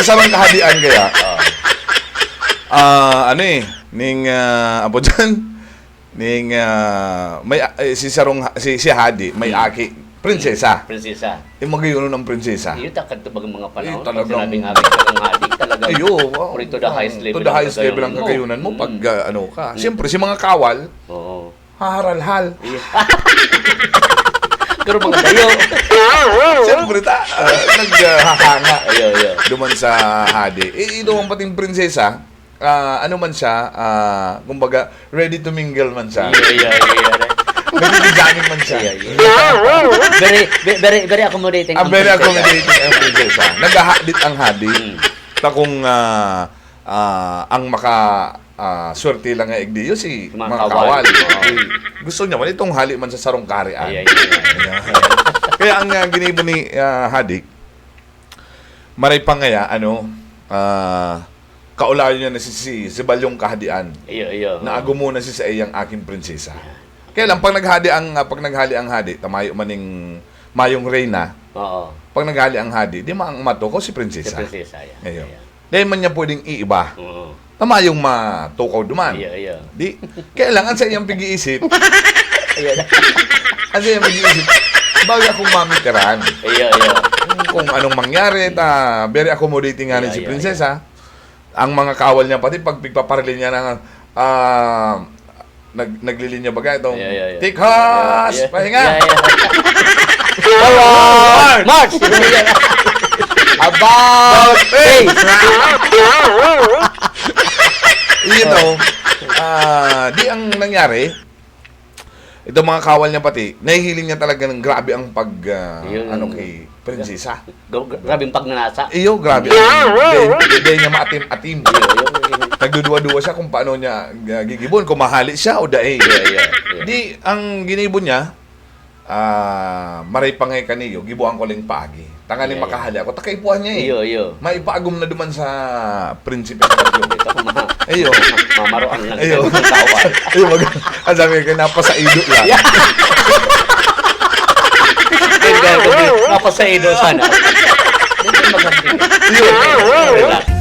sarang kahadian kaya. Ano eh, ning apo dyan, ning may si Hadi, may aki, prinsesa. Prinsesa. Magayon ng prinsesa. Iyo takad to bagang mga panahon. Talagang- Pag sinabing aking talagang halik, talagang or to the highest level. To the highest level ang kagayunan mo pag ano ka. Siyempre, si mga kawal, Oo. haharalhal. Pero mga dayo. Siyempre, naghahanga. Ayo. Duman sa Hadi. Ito ang pating prinsesa, ano man siya, kumbaga, ready to mingle man siya. Iya. Nagbibiganin man siya. Very accommodating. Very accommodating ang prinsesa. Naghahadit ang Hadi. Takong ang swerte lang nga igdiyo si Mga mga kawal. kawal. Gusto niya man itong hali man sa sarong karian. Iya. Kaya ang ginibo ni Hadi, maray pa ngaya, kaulayo niya na si Balyong kahadian. Iyo. Na ago muna si sa iyang aking prinsesa. Kaya lang, pag naghali ang Hadi, tamayo maning mayong reyna, Oo. pag naghali ang Hadi, di maang matuko si Si prinsesa. prinsesa. Ayo. Dahil man niya pwedeng iiba. Oo. Tamayong matukaw duman. Iya. Di, kailangan sa iyang pag-iisip, Iya. ang sa iyang pag-iisip, bago akong mamitiran. Iya. Kung anong mangyari, very accommodating nga rin si Yeah. prinsesa. Ang mga kawal niya, pati pag pigpaparilin niya ng naglilinya baga itong Yeah. Tikhas! Yeah. Pahinga! Forward! March! About face! Di ang nangyari, itong mga kawal niya pati, nahihiling niya talaga ng grabe ang kay prinsesa. Grabing pagnanasa. Iyo, grabe. Hindi niya maatim-atim. Nagduduwa-duwa siya kung paano niya gigibon, kung mahali siya o dae. Di, ang ginibon niya, maray pa ngay kaniyo, gibuan ko lang paagi. Tangaling makahali ako, takaipuan niya eh. Iyo. Maipaagom na duman sa prinsipe sa Bagyo. Ito ko Iyo. mamaroan lang. Iyo. Tawad. Iyo, ang sabi ko, napasaido lang. Napasaido sana. Hindi maganda. Iyo. Relax.